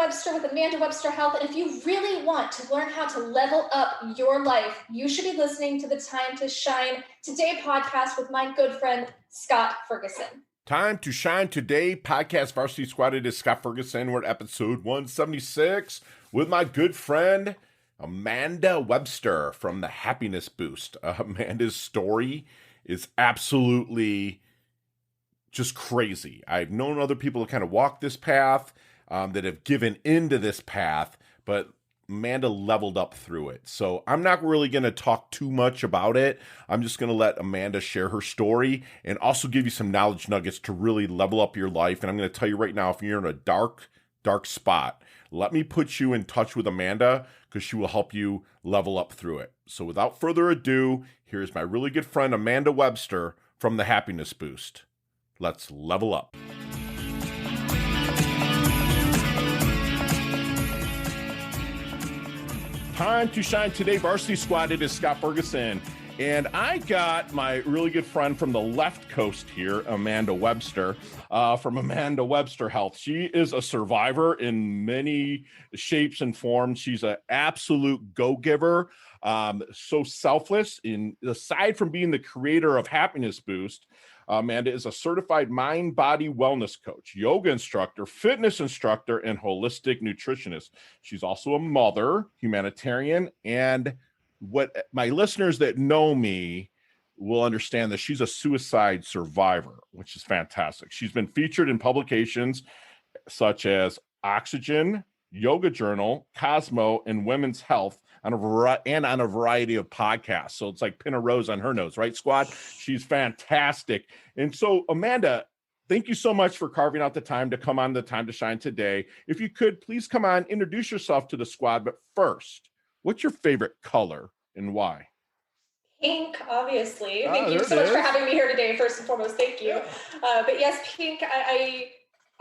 Webster with Amanda Webster Health. And if you really want to learn how to level up your life, you should be listening to the Time to Shine Today podcast with my good friend, Scott Ferguson. Time to Shine Today podcast Varsity Squad. It is Scott Ferguson. We're at episode 176 with my good friend, Amanda Webster from the Happiness Boost. Amanda's story is absolutely just crazy. I've known other people to kind of walk this path, that have given into this path, but Amanda leveled up through it. So I'm not really going to talk too much about it. I'm just going to let Amanda share her story and also give you some knowledge nuggets to really level up your life. And I'm going to tell you right now, if you're in a dark spot, let me put you in touch with Amanda because she will help you level up through it. So without further ado, here's my really good friend, Amanda Webster from the Happiness Boost. Let's level up. Time to Shine Today Varsity Squad. It is Scott Ferguson. And I got my really good friend from the left coast here, Amanda Webster, from Amanda Webster Health. She is a survivor in many shapes and forms. She's an absolute go-giver, so selfless. Aside from being the creator of Happiness Boost, Amanda is a certified mind-body wellness coach, yoga instructor, fitness instructor, and holistic nutritionist. She's also a mother, humanitarian, and what my listeners that know me will understand that she's a suicide survivor, which is fantastic. She's been featured in publications such as Oxygen, Yoga Journal, Cosmo, and Women's Health on a variety of podcasts. So it's like pin a rose on her nose, right, squad? She's fantastic. And so, Amanda, thank you so much for carving out the time to come on the Time to Shine today. If you could, please come on, introduce yourself to the squad. But first, what's your favorite color and why? Pink, obviously. Thank you so much for having me here today, first and foremost. Thank you. But yes, pink.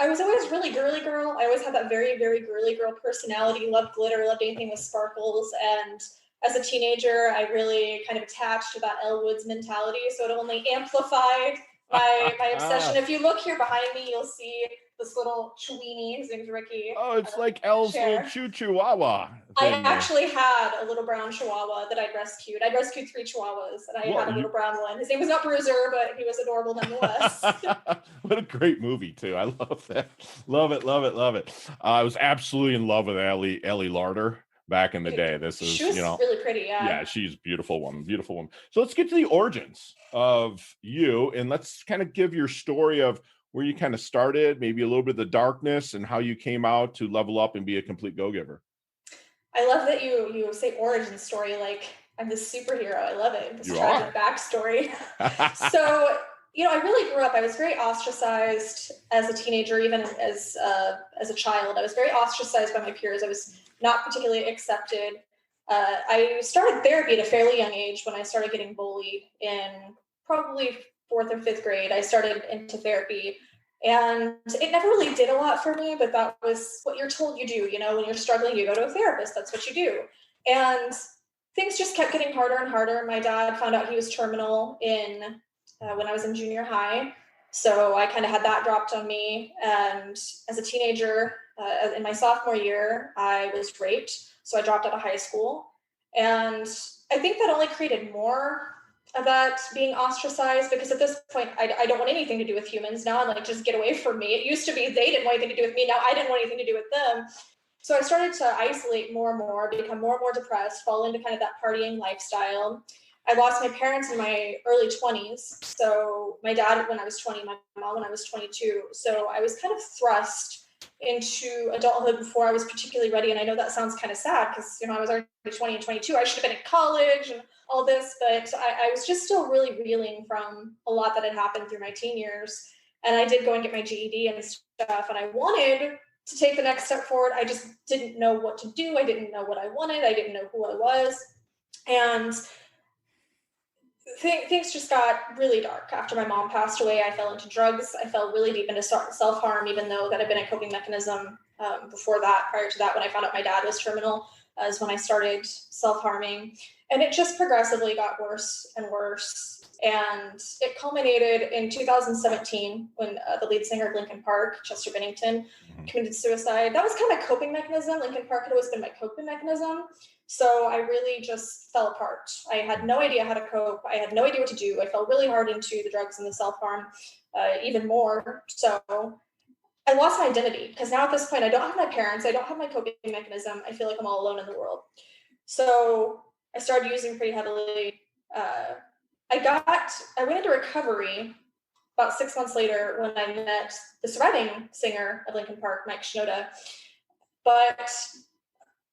I was always really girly girl. I always had that very, very girly girl personality, loved glitter, loved anything with sparkles. And as a teenager, I really kind of attached to that Elle mentality. So it only amplified my obsession. If you look here behind me, you'll see this little Chewini. His name's Ricky. Oh, it's like Elle's little Chihuahua. I actually had a little brown Chihuahua that I'd rescued. I'd rescued 3 Chihuahuas, and I had a little brown one. His name was not Bruiser, but he was adorable nonetheless. What a great movie, too. I love that. Love it, love it, love it. I was absolutely in love with Elle Larder back in the day. She was really pretty, yeah. Yeah, she's a beautiful woman, beautiful woman. So let's get to the origins of you, and let's kind of give your story of where you kind of started, maybe a little bit of the darkness, and how you came out to level up and be a complete go-giver. I love that you say origin story like I'm this superhero. I love it. This tragic backstory. So, I really grew up. I was very ostracized as a teenager, even as a child. I was very ostracized by my peers. I was not particularly accepted. I started therapy at a fairly young age when I started getting bullied in probably 4th or 5th grade. I started into therapy, and it never really did a lot for me, but that was what you're told you do. When you're struggling, you go to a therapist. That's what you do. And things just kept getting harder and harder. My dad found out he was terminal when I was in junior high. So I kind of had that dropped on me. And as a teenager, in my sophomore year, I was raped. So I dropped out of high school. And I think that only created more of that being ostracized, because at this point, I don't want anything to do with humans. Now I'm like, just get away from me. It used to be they didn't want anything to do with me. Now I didn't want anything to do with them. So I started to isolate more and more, become more and more depressed, fall into kind of that partying lifestyle. I lost my parents in my early 20s. So my dad when I was 20, my mom when I was 22. So I was kind of thrust into adulthood before I was particularly ready. And I know that sounds kind of sad because, I was already 20 and 22. I should have been in college and all this, but I was just still really reeling from a lot that had happened through my teen years. And I did go and get my GED and stuff. And I wanted to take the next step forward. I just didn't know what to do. I didn't know what I wanted. I didn't know who I was. And things just got really dark. After my mom passed away, I fell into drugs. I fell really deep into self-harm, even though that had been a coping mechanism before that. Prior to that, when I found out my dad was terminal, is when I started self-harming. And it just progressively got worse and worse. And it culminated in 2017 when the lead singer of Linkin Park, Chester Bennington, committed suicide. That was kind of my coping mechanism. Linkin Park had always been my coping mechanism. So I really just fell apart. I had no idea how to cope. I had no idea what to do. I fell really hard into the drugs and the self-harm, even more. So I lost my identity because now at this point, I don't have my parents. I don't have my coping mechanism. I feel like I'm all alone in the world. So I started using pretty heavily. I went into recovery about 6 months later when I met the surviving singer of Linkin Park, Mike Shinoda. But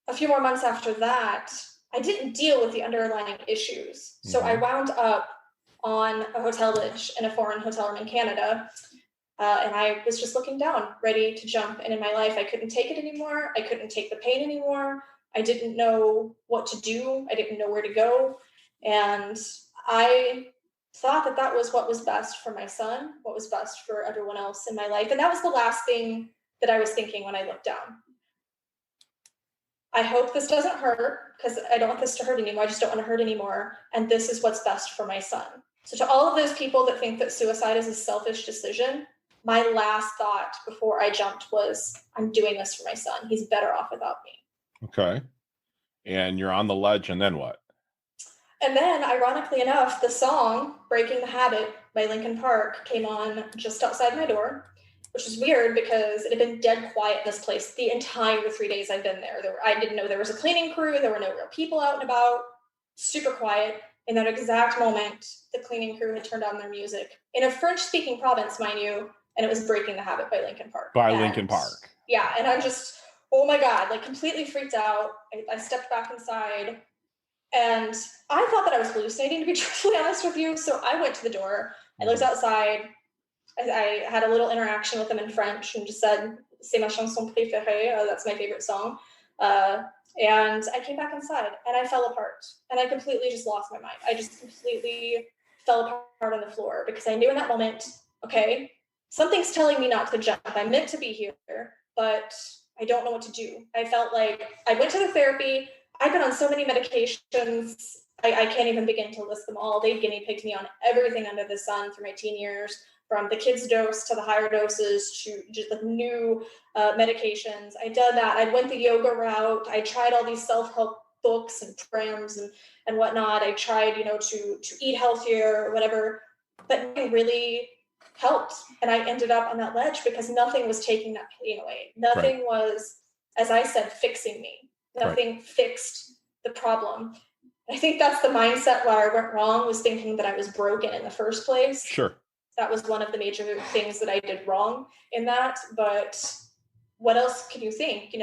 a few more months after that, I didn't deal with the underlying issues. So I wound up on a hotel lodge in a foreign hotel room in Canada. And I was just looking down, ready to jump. And in my life, I couldn't take it anymore. I couldn't take the pain anymore. I didn't know what to do. I didn't know where to go. And I thought that was what was best for my son, what was best for everyone else in my life. And that was the last thing that I was thinking when I looked down. I hope this doesn't hurt because I don't want this to hurt anymore. I just don't want to hurt anymore. And this is what's best for my son. So to all of those people that think that suicide is a selfish decision, my last thought before I jumped was, I'm doing this for my son. He's better off without me. Okay. And you're on the ledge, and then what? And then, ironically enough, the song Breaking the Habit by Linkin Park came on just outside my door, which is weird because it had been dead quiet in this place the entire 3 days I've been there. I didn't know there was a cleaning crew. There were no real people out and about. Super quiet. In that exact moment, the cleaning crew had turned on their music in a French-speaking province, mind you, and it was Breaking the Habit by Linkin Park. Linkin Park. Yeah, and I'm just, oh my God, like completely freaked out. I stepped back inside, and I thought that I was hallucinating, to be truthfully honest with you. So I went to the door. I looked outside. I had a little interaction with them in French and just said, "C'est ma chanson préférée." That's my favorite song. And I came back inside, and I fell apart. And I completely just lost my mind. I just completely fell apart on the floor because I knew in that moment, okay, something's telling me not to jump. I'm meant to be here, but I don't know what to do. I felt like I went to the therapy. I've been on so many medications. I can't even begin to list them all. They guinea pigged me on everything under the sun through my teen years, from the kids' dose to the higher doses to just the new medications. I did that. I went the yoga route. I tried all these self-help books and programs and whatnot. I tried, to eat healthier or whatever, but nothing really helped. And I ended up on that ledge because nothing was taking that pain away. Nothing was, as I said, fixing me. Nothing fixed the problem. I think that's the mindset where I went wrong, was thinking that I was broken in the first place. Sure. That was one of the major things that I did wrong in that. But what else can you think?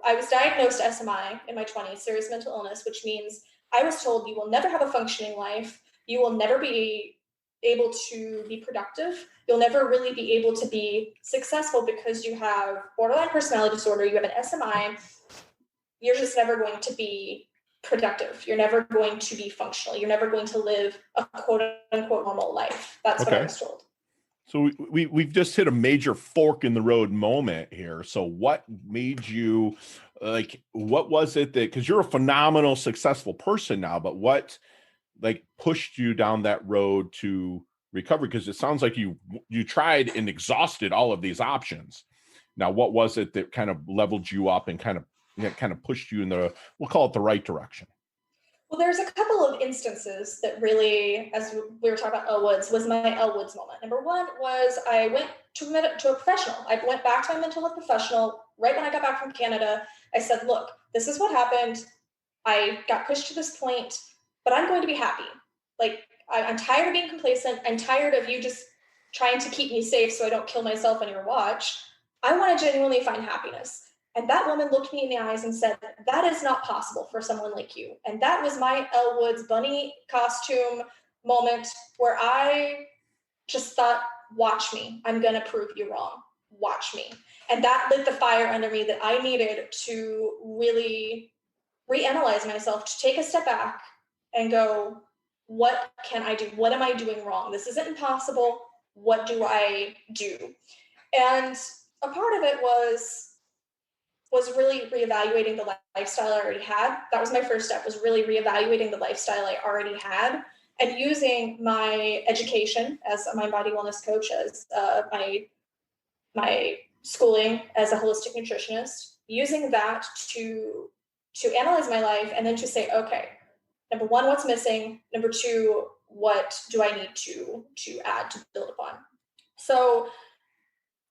I was diagnosed SMI in my 20s, serious mental illness, which means I was told you will never have a functioning life. You will never be able to be productive. You'll never really be able to be successful because you have borderline personality disorder. You have an SMI. You're just never going to be productive. You're never going to be functional. You're never going to live a quote unquote normal life. That's what I was told. So we've just hit a major fork in the road moment here. So what made you, what was it that, because you're a phenomenal, successful person now, but what pushed you down that road to recovery? Because it sounds like you tried and exhausted all of these options. Now, what was it that kind of leveled you up and kind of pushed you in we'll call it the right direction? Well, there's a couple of instances that really, as we were talking about Elle Woods, was my Elle Woods moment. Number one was I went to a professional. I went back to my mental health professional right when I got back from Canada. I said, look, this is what happened. I got pushed to this point, but I'm going to be happy. I'm tired of being complacent. I'm tired of you just trying to keep me safe so I don't kill myself on your watch. I want to genuinely find happiness. And that woman looked me in the eyes and said, that is not possible for someone like you. And that was my Elle Woods bunny costume moment where I just thought, watch me. I'm going to prove you wrong. Watch me. And that lit the fire under me that I needed to really reanalyze myself, to take a step back and go, what can I do? What am I doing wrong? This isn't impossible. What do I do? And a part of it was really reevaluating the lifestyle I already had. That was my first step, was really reevaluating the lifestyle I already had and using my education as a mind body wellness coach, as my schooling as a holistic nutritionist, using that to analyze my life and then to say, okay, number one, what's missing? Number two, what do I need to add to build upon? So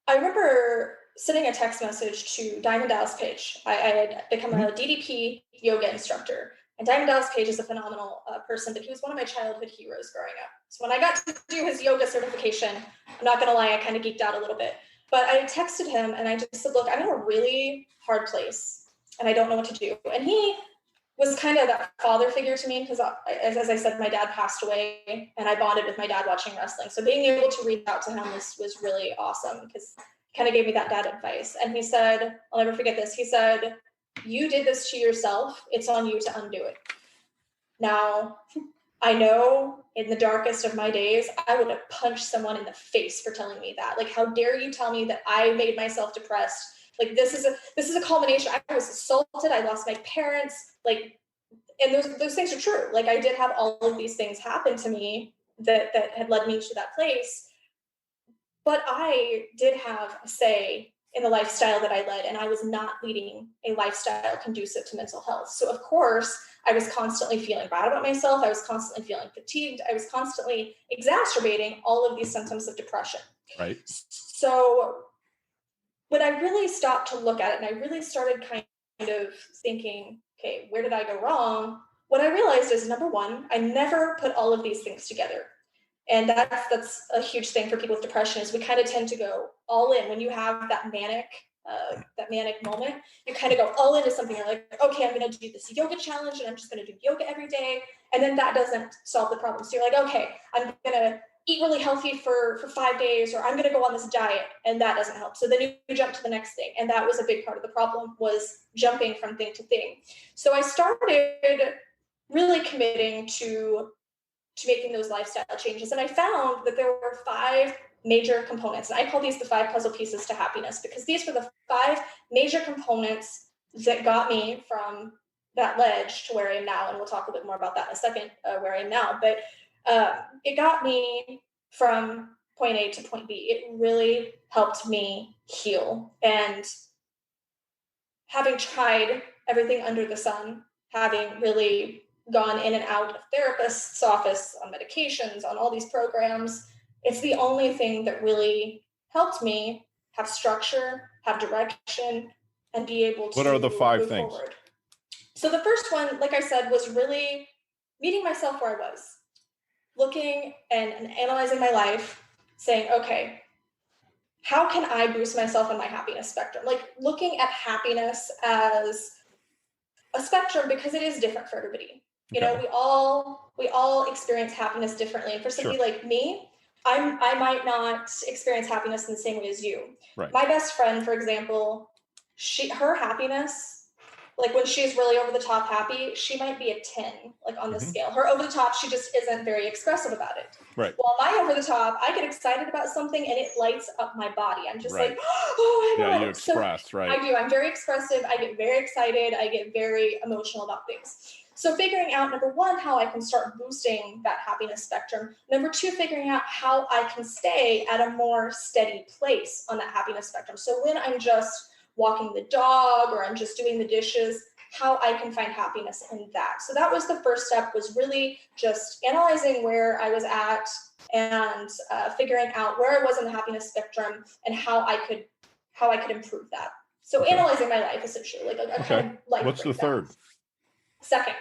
I remember sending a text message to Diamond Dallas Page. I had become a DDP yoga instructor. And Diamond Dallas Page is a phenomenal person, but he was one of my childhood heroes growing up. So when I got to do his yoga certification, I'm not going to lie, I kind of geeked out a little bit. But I texted him and I just said, look, I'm in a really hard place and I don't know what to do. And he was kind of that father figure to me because, as I said, my dad passed away and I bonded with my dad watching wrestling. So being able to reach out to him was really awesome because he kind of gave me that dad advice. And he said, I'll never forget this. He said, you did this to yourself. It's on you to undo it. Now, I know in the darkest of my days, I would have punched someone in the face for telling me that. Like, how dare you tell me that I made myself depressed? Like, this is a culmination. I was assaulted. I lost my parents. Like, and those things are true. Like, I did have all of these things happen to me that had led me to that place. But I did have a say in the lifestyle that I led, and I was not leading a lifestyle conducive to mental health. So of course, I was constantly feeling bad about myself. I was constantly feeling fatigued. I was constantly exacerbating all of these symptoms of depression. Right. So when I really stopped to look at it and I really started kind of thinking, okay, where did I go wrong? What I realized is, number one, I never put all of these things together. And that's a huge thing for people with depression is we kind of tend to go all in when you have that manic moment. You kind of go all into something. You're like, okay, I'm going to do this yoga challenge and I'm just going to do yoga every day. And then that doesn't solve the problem. So you're like, okay, I'm going to eat really healthy for 5 days, or I'm going to go on this diet, and that doesn't help. So then you jump to the next thing. And that was a big part of the problem, was jumping from thing to thing. So I started really committing to making those lifestyle changes. And I found that there were 5 major components. And I call these the 5 puzzle pieces to happiness, because these were the 5 major components that got me from that ledge to where I am now. And we'll talk a bit more about that in a second, where I am now. But it got me from point A to point B. It really helped me heal. And having tried everything under the sun, having really gone in and out of therapists' office, on medications, on all these programs, it's the only thing that really helped me have structure, have direction, and be able to What are the 5 things? Forward. So the first one, like I said, was really meeting myself where I was, looking and analyzing my life, saying, okay, how can I boost myself in my happiness spectrum? Like, looking at happiness as a spectrum, because it is different for everybody. You know, we all experience happiness differently. And for somebody like me, I might not experience happiness in the same way as you. Right. My best friend, for example, her happiness, like when she's really over the top happy, she might be a 10, like on the scale. Her over the top, she just isn't very expressive about it. Right. While my over the top, I get excited about something and it lights up my body. I'm just like, oh, I know. Yeah, you express, right? I do. I'm very expressive. I get very excited. I get very emotional about things. So figuring out, number one, how I can start boosting that happiness spectrum. Number two, figuring out how I can stay at a more steady place on that happiness spectrum. So when I'm just walking the dog or I'm just doing the dishes, how I can find happiness in that. So that was the first step, was really just analyzing where I was at and figuring out where I was on the happiness spectrum and how I could improve that. So analyzing my life, essentially, like a kind of life. What's the third? Second,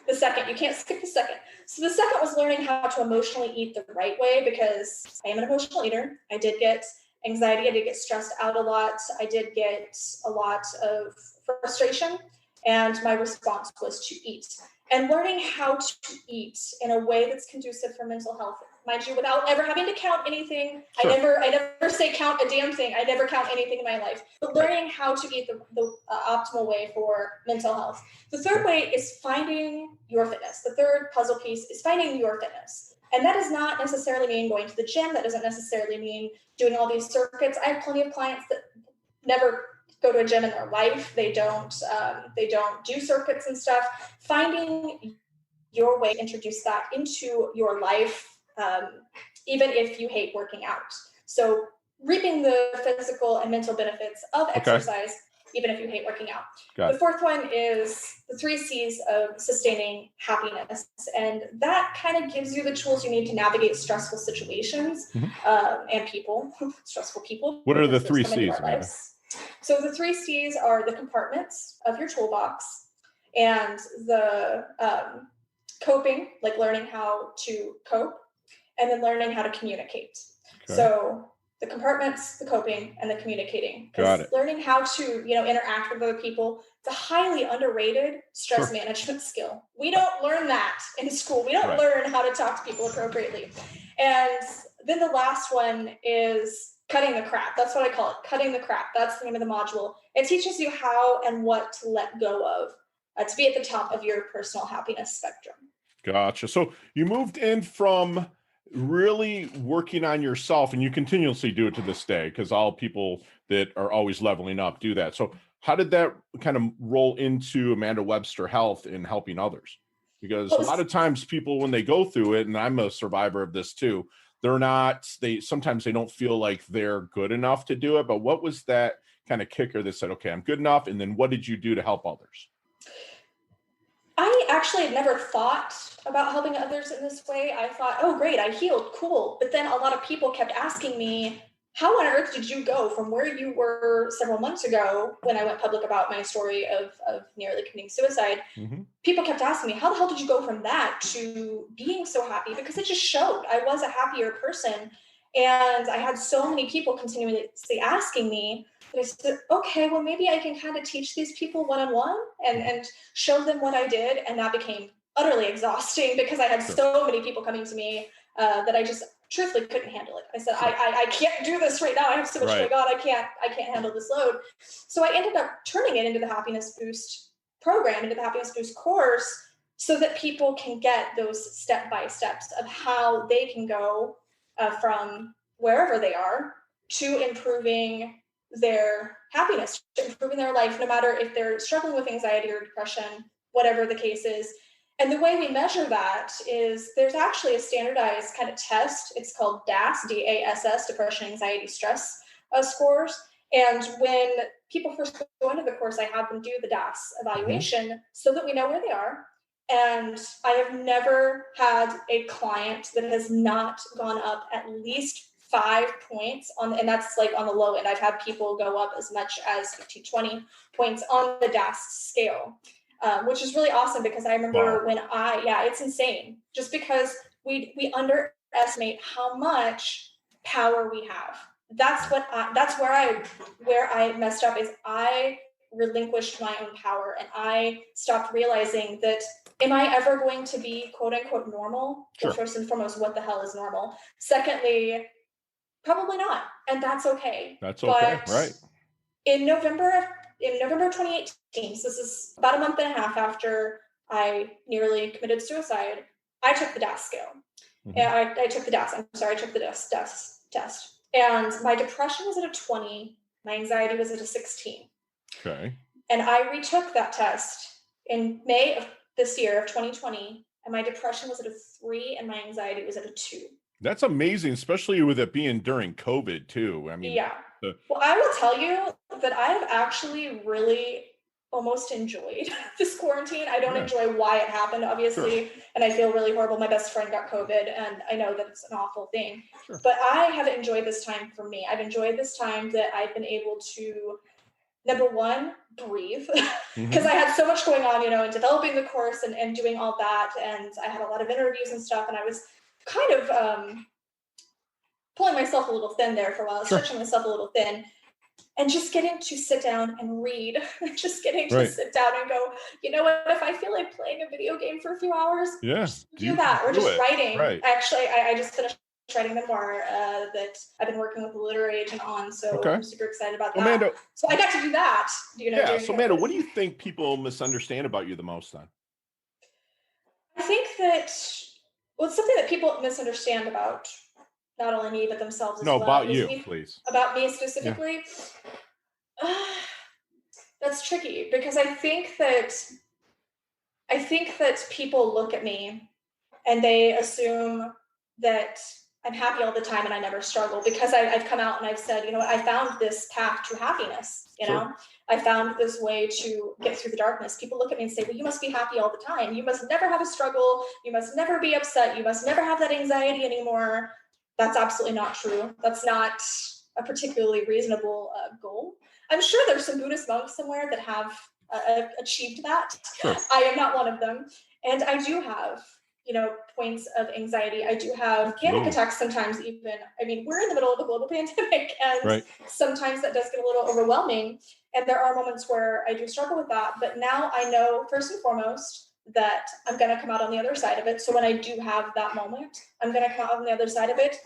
the second, you can't skip the second. So the second was learning how to emotionally eat the right way, because I am an emotional eater. I did get anxiety. I did get stressed out a lot. I did get a lot of frustration, and my response was to eat. And learning how to eat in a way that's conducive for mental health, mind you, without ever having to count anything. Sure. I never say count a damn thing. I never count anything in my life. But learning how to eat the optimal way for mental health. The third way is finding your fitness. The third puzzle piece is finding your fitness. And that does not necessarily mean going to the gym. That doesn't necessarily mean doing all these circuits. I have plenty of clients that never go to a gym in their life. They don't do circuits and stuff. Finding your way to introduce that into your life, even if you hate working out. So reaping the physical and mental benefits of exercise, even if you hate working out. The fourth one is the 3 C's of sustaining happiness. And that kind of gives you the tools you need to navigate stressful situations and people, stressful people. What are the 3 C's, Amanda? So the 3 C's are the compartments of your toolbox, and the coping, like learning how to cope, and then learning how to communicate. So the compartments, the coping, and the communicating. Got it. Learning how to, interact with other people. It's a highly underrated stress management skill. We don't learn that in school. We don't learn how to talk to people appropriately. And then the last one is cutting the crap. That's what I call it, cutting the crap. That's the name of the module. It teaches you how and what to let go of to be at the top of your personal happiness spectrum. Gotcha. So you moved in from really working on yourself, and you continuously do it to this day, because all people that are always leveling up do that. So how did that kind of roll into Amanda Webster Health in helping others? Because a lot of times people, when they go through it, and I'm a survivor of this too, sometimes they don't feel like they're good enough to do it. But what was that kind of kicker that said, okay, I'm good enough? And then what did you do to help others? I actually had never thought about helping others in this way. I thought, oh, great, I healed, cool. But then a lot of people kept asking me, how on earth did you go from where you were several months ago when I went public about my story of nearly committing suicide? People kept asking me, how the hell did you go from that to being so happy? Because it just showed I was a happier person. And I had so many people continuously asking me, I said, okay, well, maybe I can kind of teach these people one-on-one and show them what I did. And that became utterly exhausting because I had so many people coming to me that I just truthfully couldn't handle it. I said, I can't do this right now. I have so much going on. I can't handle this load. So I ended up turning it into the Happiness Boost program, into the Happiness Boost course, so that people can get those step-by-steps of how they can go from wherever they are to improving their happiness, to improving their life, no matter if they're struggling with anxiety or depression, whatever the case is. And the way we measure that is there's actually a standardized kind of test. It's called DASS, D-A-S-S, Depression, Anxiety, Stress scores. And when people first go into the course, I have them do the DASS evaluation so that we know where they are. And I have never had a client that has not gone up at least 5 points and that's like on the low end. I've had people go up as much as 15, 20 points on the DASS scale, which is really awesome because I remember it's insane just because we underestimate how much power we have. That's where I messed up is I relinquished my own power and I stopped realizing that am I ever going to be quote unquote normal? Well, first and foremost, what the hell is normal? Secondly, probably not. And that's okay. That's okay. Right. In November of 2018, so this is about a month and a half after I nearly committed suicide, I took the DASS scale. And I took the DASS. I took the DASS test. And my depression was at a 20. My anxiety was at a 16. Okay. And I retook that test in May of this year of 2020, and my depression was at a 3 and my anxiety was at a 2. That's amazing, especially with it being during COVID too. I mean, well, I will tell you that I have actually really almost enjoyed this quarantine. I don't enjoy why it happened, obviously, and I feel really horrible. My best friend got COVID, and I know that it's an awful thing, but I have enjoyed this time for me. I've enjoyed this time that I've been able to, number one, breathe, because I had so much going on, in developing the course and doing all that, and I had a lot of interviews and stuff, and I was kind of pulling myself a little thin there for a while, stretching myself a little thin, and just getting to sit down and read, just getting to sit down and go, you know what, if I feel like playing a video game for a few hours, do that, or just writing. Actually, I just finished writing memoir that I've been working with a literary agent on, so I'm super excited about that. Amanda, so I got to do that. So Amanda, what do you think people misunderstand about you the most then? I think that, it's something that people misunderstand about not only me, but themselves as well. About you, please. About me specifically? That's tricky because I think that I think that people look at me and they assume that I'm happy all the time and I never struggle because I've come out and I've said, you know what, I found this path to happiness. You Sure. know, I found this way to get through the darkness. People look at me and say, well, you must be happy all the time. You must never have a struggle. You must never be upset. You must never have that anxiety anymore. That's absolutely not true. That's not a particularly reasonable goal. I'm sure there's some Buddhist monks somewhere that have achieved that. Sure. I am not one of them. And I do have, you know, points of anxiety. I do have panic attacks sometimes, even. I mean, we're in the middle of a global pandemic, and sometimes that does get a little overwhelming. And there are moments where I do struggle with that. But now I know, first and foremost, that I'm going to come out on the other side of it. So when I do have that moment, I'm going to come out on the other side of it.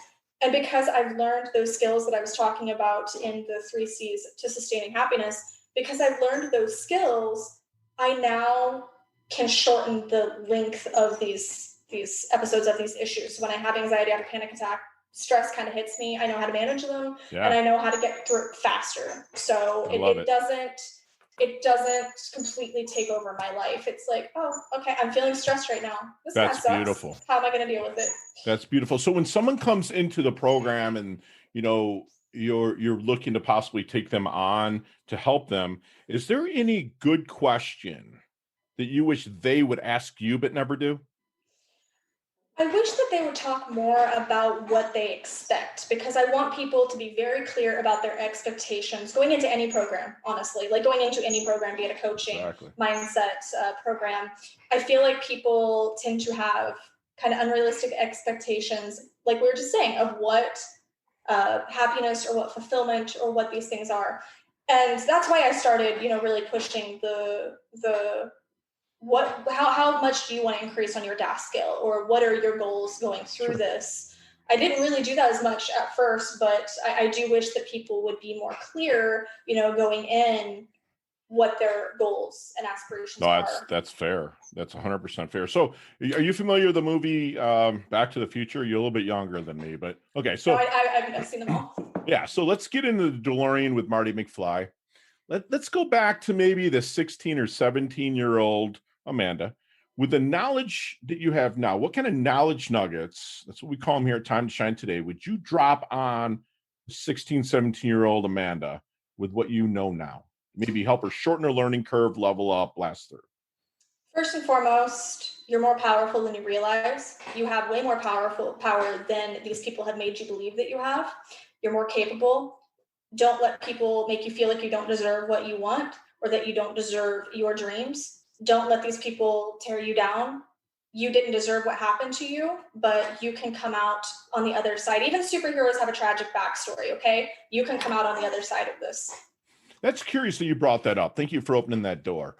And because I've learned those skills that I was talking about in the 3 C's to sustaining happiness, because I've learned those skills, I now can shorten the length of these episodes of these issues. So when I have anxiety, I have a panic attack, stress kind of hits me, I know how to manage them, and I know how to get through it faster. So it doesn't completely take over my life. It's like, oh, okay, I'm feeling stressed right now. This kind of sucks. Beautiful. How am I going to deal with it? That's beautiful. So when someone comes into the program and, you know, you're looking to possibly take them on to help them, is there any good question that you wish they would ask you but never do? I wish that they would talk more about what they expect, because I want people to be very clear about their expectations going into any program, honestly, like going into any program, be it a coaching, mindset program. I feel like people tend to have kind of unrealistic expectations, like we were just saying, of what happiness or what fulfillment or what these things are. And that's why I started, you know, really pushing the how much do you want to increase on your DAS scale, or what are your goals going through this? I didn't really do that as much at first, but I do wish that people would be more clear, you know, going in, what their goals and aspirations are. That's fair. That's 100% fair. So are you familiar with the movie Back to the Future? You're a little bit younger than me, but okay. So no, I've seen them all. Yeah. So let's get into the DeLorean with Marty McFly. Let's go back to maybe the 16 or 17-year-old Amanda. With the knowledge that you have now, what kind of knowledge nuggets, that's what we call them here at Time to Shine Today, would you drop on 16, 17-year-old Amanda with what you know now? Maybe help her shorten her learning curve, level up, blast through. First and foremost, you're more powerful than you realize. You have way more power than these people have made you believe that you have. You're more capable. Don't let people make you feel like you don't deserve what you want, or that you don't deserve your dreams. Don't let these people tear you down. You didn't deserve what happened to you, but you can come out on the other side. Even superheroes have a tragic backstory, okay? You can come out on the other side of this. That's curious that you brought that up. Thank you for opening that door.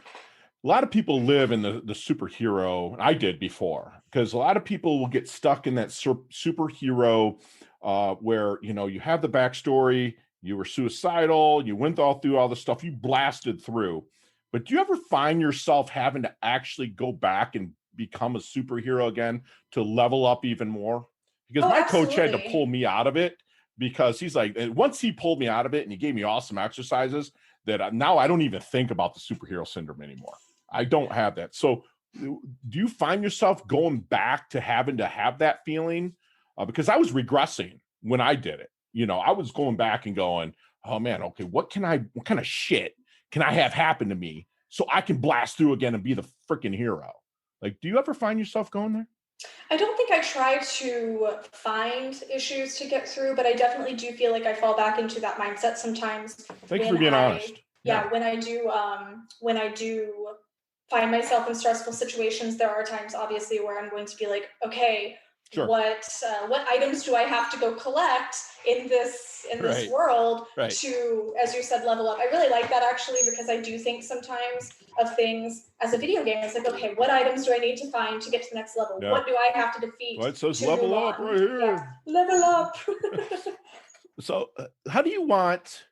A lot of people live in the superhero. I did before, because a lot of people will get stuck in that superhero where, you know, you have the backstory, you were suicidal, you went through all the stuff, you blasted through. But do you ever find yourself having to actually go back and become a superhero again to level up even more? Because my coach had to pull me out of it, because he's like, once he pulled me out of it and he gave me awesome exercises, that now I don't even think about the superhero syndrome anymore. I don't have that. So do you find yourself going back to having to have that feeling? Because I was regressing when I did it. You know, I was going back and going, oh man, okay, what kind of shit can I have happen to me so I can blast through again and be the freaking hero? Like, do you ever find yourself going there? I don't think I try to find issues to get through, but I definitely do feel like I fall back into that mindset sometimes. Thanks for being honest. Yeah, when I do find myself in stressful situations, there are times obviously where I'm going to be like, okay, what items do I have to go collect in this world to, as you said, level up? I really like that, actually, because I do think sometimes of things as a video game. It's like, okay, what items do I need to find to get to the next level? What do I have to defeat? It says level up right here. Yeah, level up. So how do you want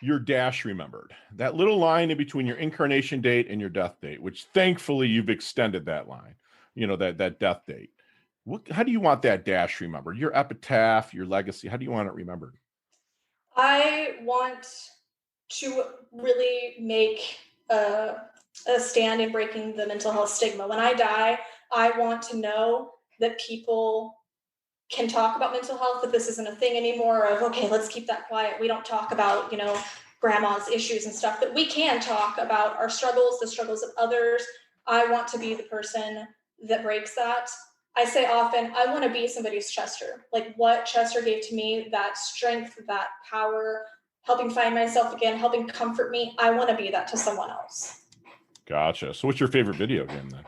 your dash remembered? That little line in between your incarnation date and your death date, which thankfully you've extended that line, you know, that death date. How do you want that dash remembered? Your epitaph, your legacy, how do you want it remembered? I want to really make a stand in breaking the mental health stigma. When I die, I want to know that people can talk about mental health, that this isn't a thing anymore of, okay, let's keep that quiet. We don't talk about, grandma's issues and stuff, that we can talk about our struggles, the struggles of others. I want to be the person that breaks that. I say often, I want to be somebody's Chester. Like what Chester gave to me, that strength, that power, helping find myself again, helping comfort me. I want to be that to someone else. Gotcha. So what's your favorite video game then?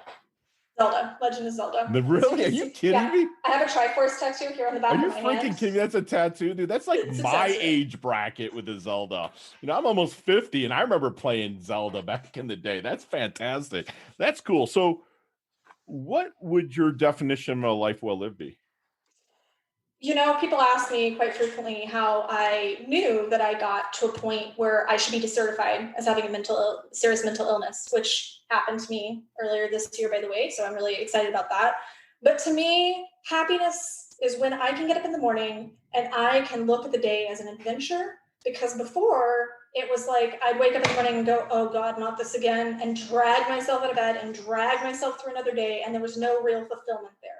Zelda, Legend of Zelda. Really? Are you kidding me? I have a Triforce tattoo here on the back of my hand. Are you freaking kidding me? That's a tattoo, dude. That's like my age bracket with the Zelda. I'm almost 50, and I remember playing Zelda back in the day. That's fantastic. That's cool. So what would your definition of a life well lived be? People ask me quite frequently how I knew that I got to a point where I should be decertified as having a serious mental illness, which happened to me earlier this year, by the way. So I'm really excited about that. But to me, happiness is when I can get up in the morning and I can look at the day as an adventure. Because before, it was like I'd wake up in the morning and go, oh God, not this again, and drag myself out of bed and drag myself through another day. And there was no real fulfillment there.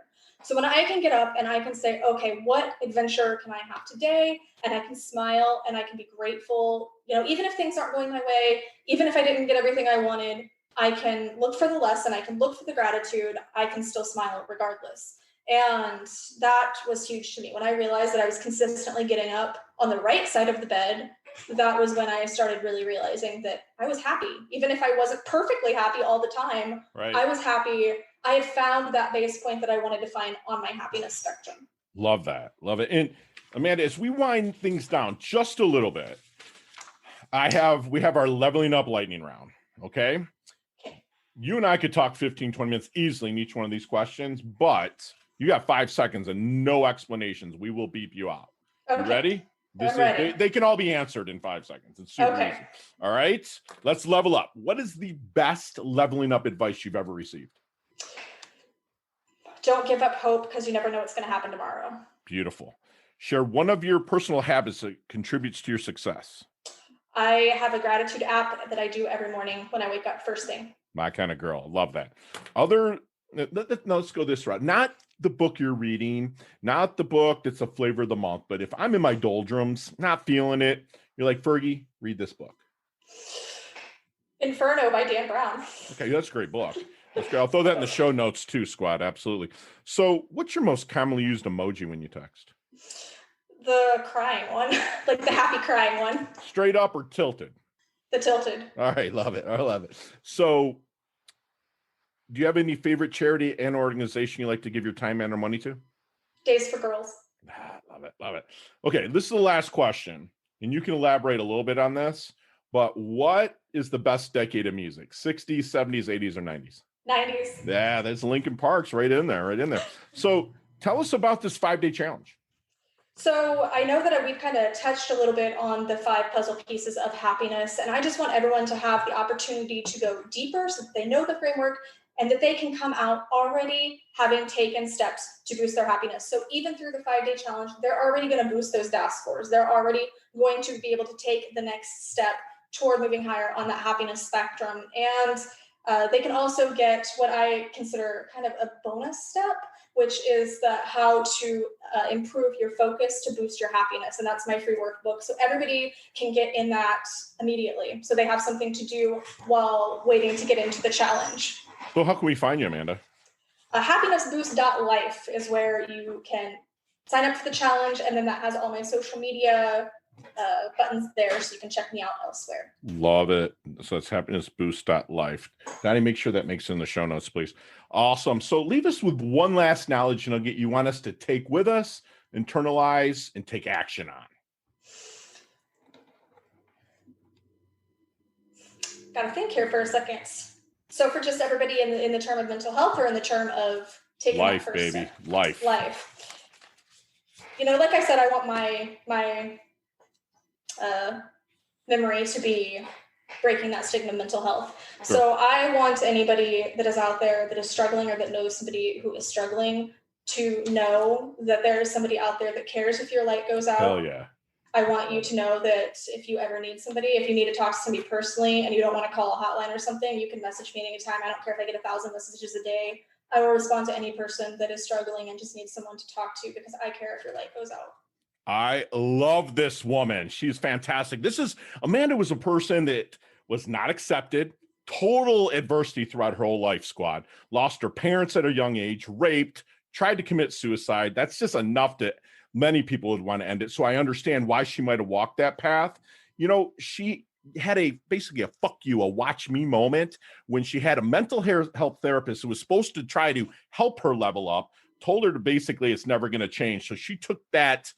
So when I can get up and I can say, okay, what adventure can I have today? And I can smile and I can be grateful, even if things aren't going my way, even if I didn't get everything I wanted, I can look for the lesson, I can look for the gratitude, I can still smile regardless. And that was huge to me. When I realized that I was consistently getting up on the right side of the bed, that was when I started really realizing that I was happy. Even if I wasn't perfectly happy all the time, right. I was happy. I had found that base point that I wanted to find on my happiness spectrum. Love that. Love it. And Amanda, as we wind things down just a little bit, we have our leveling up lightning round. Okay. You and I could talk 15, 20 minutes easily in each one of these questions, but you got 5 seconds and no explanations. We will beep you out. Okay. You ready? They can all be answered in 5 seconds. It's super easy. All right. Let's level up. What is the best leveling up advice you've ever received? Don't give up hope because you never know what's going to happen tomorrow. Beautiful. Share one of your personal habits that contributes to your success. I have a gratitude app that I do every morning when I wake up first thing. My kind of girl. Love that. Let's go this route. Not the book you're reading, not the book that's a flavor of the month, but if I'm in my doldrums, not feeling it, you're like, Fergie, read this book. Inferno by Dan Brown. Okay, that's a great book. That's great. I'll throw that in the show notes too, squad. Absolutely. So what's your most commonly used emoji when you text? The crying one, like the happy crying one. Straight up or tilted? The tilted. All right, love it. I love it. So do you have any favorite charity and organization you like to give your time and or money to? Days for Girls. Love it. Love it. Okay, this is the last question, and you can elaborate a little bit on this, but what is the best decade of music? 60s, 70s, 80s, or 90s? 90s. Yeah, there's Linkin Park's right in there. So tell us about this 5-day challenge. So I know that we've kind of touched a little bit on the 5 puzzle pieces of happiness, and I just want everyone to have the opportunity to go deeper so that they know the framework and that they can come out already having taken steps to boost their happiness. So even through the 5-day challenge, they're already going to boost those DAS scores. They're already going to be able to take the next step toward moving higher on that happiness spectrum. And they can also get what I consider kind of a bonus step, which is how to improve your focus to boost your happiness. And that's my free workbook. So everybody can get in that immediately. So they have something to do while waiting to get into the challenge. So how can we find you, Amanda? Happinessboost.life is where you can sign up for the challenge. And then that has all my social media buttons there, so you can check me out elsewhere. Love it. So it's happinessboost.life. Donnie, make sure that makes it in the show notes, please. Awesome. So leave us with one last knowledge nugget you want us to take with us, internalize, and take action on. Got to think here for a second. So for just everybody in the term of mental health, or in the term of taking life, that first baby, step? life. Like I said, I want my memory to be breaking that stigma of mental health. Sure. So I want anybody that is out there that is struggling, or that knows somebody who is struggling, to know that there is somebody out there that cares if your light goes out. Hell yeah. I want you to know that if you ever need somebody, if you need to talk to somebody personally and you don't want to call a hotline or something, you can message me anytime. I don't care if I get 1,000 messages a day. I will respond to any person that is struggling and just needs someone to talk to, because I care if your light goes out. I love this woman. She's fantastic. Amanda was a person that was not accepted, total adversity throughout her whole life, squad. Lost her parents at a young age, raped, tried to commit suicide. That's just enough that many people would want to end it. So I understand why she might have walked that path. She had basically a fuck you, a watch me moment when she had a mental health therapist who was supposed to try to help her level up, told her to basically it's never going to change. So she took that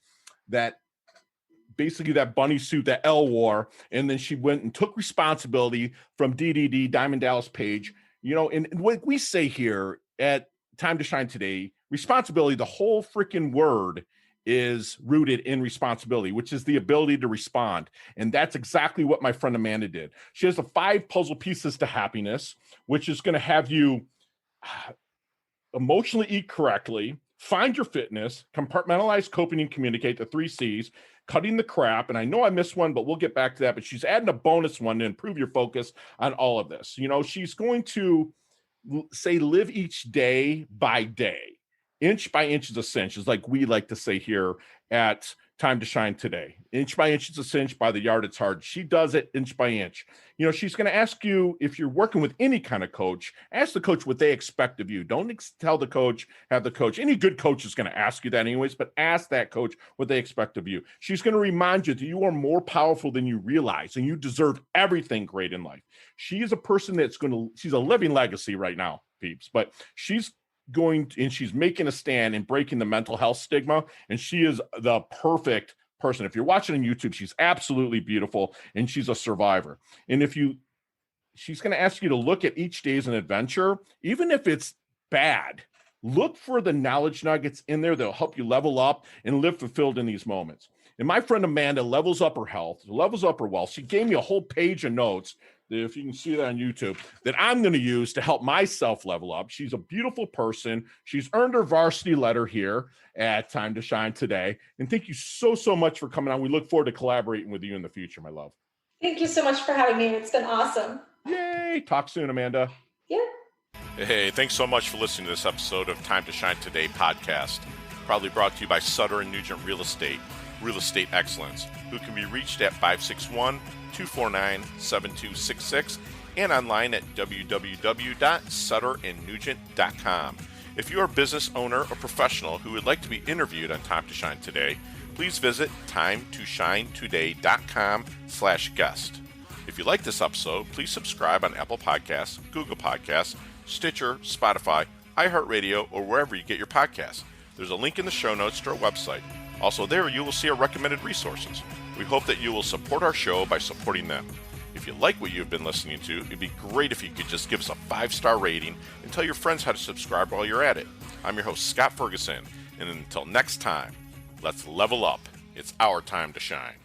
basically that bunny suit that Elle wore, and then she went and took responsibility from DDD, Diamond Dallas Page. And what we say here at Time to Shine Today, responsibility, the whole freaking word is rooted in responsibility, which is the ability to respond. And that's exactly what my friend Amanda did. She has the 5 puzzle pieces to happiness, which is going to have you emotionally eat correctly, find your fitness, compartmentalize, coping, and communicate, the 3 C's, cutting the crap. And I know I missed one, but we'll get back to that. But she's adding a bonus one to improve your focus on all of this. She's going to say, live each day by day. Inch by inch is a cinch, is like we like to say here at Time to Shine Today. Inch by inch is a cinch, by the yard it's hard. She does it inch by inch. She's going to ask you, if you're working with any kind of coach, ask the coach what they expect of you. Don't tell the coach, have the coach. Any good coach is going to ask you that anyways, but ask that coach what they expect of you. She's going to remind you that you are more powerful than you realize, and you deserve everything great in life. She is a person she's a living legacy right now, peeps, but she's making a stand in breaking the mental health stigma, and she is the perfect person. If you're watching on YouTube, she's absolutely beautiful, and she's a survivor. And she's going to ask you to look at each day as an adventure, even if it's bad. Look for the knowledge nuggets in there that'll help you level up and live fulfilled in these moments. And my friend Amanda levels up her health, levels up her wealth. She gave me a whole page of notes, if you can see that on YouTube, that I'm going to use to help myself level up. She's a beautiful person. She's earned her varsity letter here at Time to Shine Today. And thank you so, so much for coming on. We look forward to collaborating with you in the future, my love. Thank you so much for having me. It's been awesome. Yay. Talk soon, Amanda. Yeah. Hey, thanks so much for listening to this episode of Time to Shine Today podcast. Proudly brought to you by Sutter & Nugent Real Estate Excellence, who can be reached at 561-249-7266 and online at www.sutterandnugent.com. If you are a business owner or professional who would like to be interviewed on Time to Shine Today, please visit timetoshinetoday.com/guest. If you like this episode, please subscribe on Apple Podcasts, Google Podcasts, Stitcher, Spotify, iHeartRadio, or wherever you get your podcasts. There's a link in the show notes to our website. Also there, you will see our recommended resources. We hope that you will support our show by supporting them. If you like what you've been listening to, it'd be great if you could just give us a 5-star rating and tell your friends how to subscribe while you're at it. I'm your host, Scott Ferguson, and until next time, let's level up. It's our time to shine.